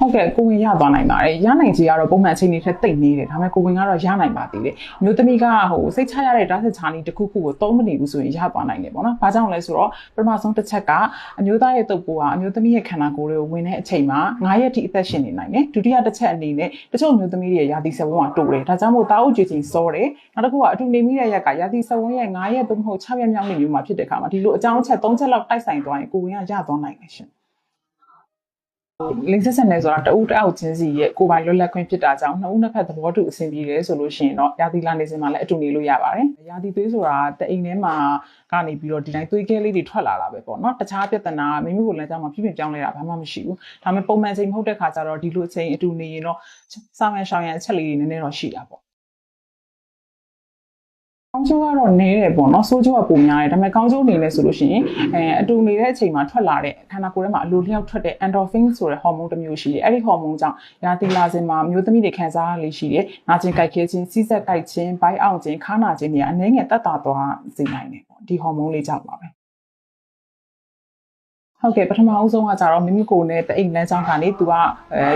ဟုတ်ကဲ့ကိုဝင်ရသွားနိုင်ပါတယ်ရနိုင်ကြီးကတော့ပုံမှန်အချိန်တွေထက်တိတ်နေတယ်ဒါပေမဲ့ကိုဝင်ကတော့ရနိုင်ပါသေးတယ်မျိုးသမီးကစိတ်ချရတဲ့ဓာတ်စစ်ချာနီတစ်ခုခုကိုသုံးမနေဘူးဆိုရင်ရသွားနိုင်တယ်ပေါ့နော်ဘာကြောင့်လဲဆိုတော့ပထမဆုံးတစ်ချက်ကအမျိုးသားရဲ့တုပ်ပိုးကအမျိုးသမီးရဲ့ခန္ဓာကိုယ်တွေကိုဝင်တဲ့အချိန်မှာ9ရက်ထိအသက်ရှင်နေနိုင်တယ်ဒုတိယတစ်ချက်အနေနဲ့တချို့မျိုးသမီးတွေရဲ့ရာသီစက်ဝန်းကတိုးတယ်ဒါကြောင့်မို့တာအုပ်ကြွချိန်စောတယ်နောက်တစ်ခုကအတူနေမိတဲ့ရက်ကရာသီစက်ဝန်းရဲ့9ရက်သို့မဟုတ်6ရက်မြောက်နေ့မျိုးမှာဖြစ်တဲ့အခါမှာဒီလိုအကြောင်းအချက်3ချက်လောက်တိုက်ဆိုင်သွားရင်ကိုဝင်ကရသွားနိုင်တယ်ရှင်လိင်ဆက်ဆံနေဆိုတာတအုပ်တအောက်ချင်းစီရဲ့ကိုယ်ပိုင်လွတ်လပ်ခွင့်ဖြစ်တာကြောင့်နှစ်ဦးနှစ်ဖက်သဘောတူအဆင်ပြေတယ်ဆိုလို့ရှိရင်တော့ရာသီလာနေစဉ်မှာလည်းအတူနေလို့ရပါတယ်။ရာသီသွေးဆိုတာတအိမ်ထဲမှာကနေပြီးတော့ဒီတိုင်းသွေးခဲလေးတွေထွက်လာတာပဲပေါ့နော်။တခြားပြဿနာမိမိကိုယ်လည်းကြောင့်မှဖြစ်ပြောင်းလဲတာဘာမှမရှိဘူး။ဒါပေမဲ့ပုံမှန်ချိန်မဟုတ်တဲ့ခါကျတော့ဒီလိုအချိန်အတူနေရင်တော့စာမန်ရှောင်ရန်အချက်လေးတွေနည်းနည်းတော့ရှိတာပေါ့ကောင်းကျိုးကတော့နည်းတယ်ပေါ့နော်ဆိုးကျိုးကပုံများတယ်ဒါပေမဲ့ကောင်းကျိုးအနေနဲ့ဆိုလို့ရှိရင်အတူနေတဲ့အချိန်မှာထွက်လာတဲ့ခန္ဓာကိုယ်ထဲမှာအလိုလျောက်ထွက်တဲ့ endorphin ဆိုတဲ့ဟော်မုန်းတစ်မျိုးရှိတယ်အဲ့ဒီဟော်မုန်းကြောင့်ရာသီလာစဉ်မှာမျိုးသမီးတွေခံစားရလေရှိတယ်နာကျင်ကြိုက်ခဲခြင်းစီးစက်ကြိုက်ခြင်းဘိုက်အောင်ခြင်းခါနာခြင်းတွေကအနည်းငယ်တက်တာသွားစေနိုင်တယ်ပေါ့ဒီဟော်မုန်းလေးကြောင့်ပါပဲဟုတ်ကဲ့ပထမအဦးဆုံးကကြတော့မိမိကိုယ်နဲ့တအိမ်လမ်းကြောင်းကနေသူက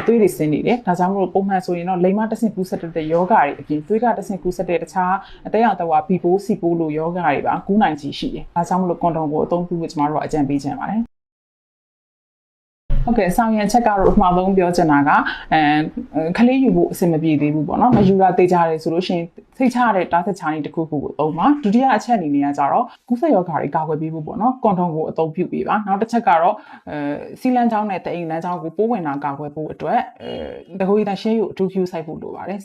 သွေးတွေဆင်းနေတယ်ဒါကြောင့်မလို့ပုံမှန်ဆိုရင်တော့လိမ်မတဆင့်ကူးဆက်တဲ့ယောဂတွေအပြင်သွေးကတဆင့်ကူးဆက်တဲ့တခြားအသက်ရတဝါဘီပိုးစီပိုးလိုယောဂတွေပါကူးနိုင်ကြီးရှိတယ်ဒါကြောင့်မလို့ကွန်ဒုံကိုအသုံးပြုဖို့ကျမတို့ကအကြံပေးချင်ပါတယ်ဟုတ်ကဲ့ဆောင်ရန်ချက်ကတော့အမှားဆုံးပြောချင်တာကခလေးယူဖို့အဆင်မပြေသေးဘူးပေါ့နော်မယူတာသိကြတယ်ဆိုလို့ရှိရင်စိတ်ချရတဲ့တားသက်ချာနေတစ်ခုခုကိုအသုံးပါဒုတိယအချက်အနေနဲ့ကကြတော့ကူးစက်ရောဂါတွေကာကွယ်ပေးဖို့ပေါ့နော်ကွန်ဒုံကိုအသုံးပြုပေးပါနောက်တစ်ချက်ကတော့စီလန်းချောင်းနဲ့တအိမ်လန်းချောင်းကိုပိုးဝင်တာကာကွယ်ဖို့အတွက်တကူရီတန်ရှင်းယူအထူး queue စိုက်ဖို့လိုပါတယ်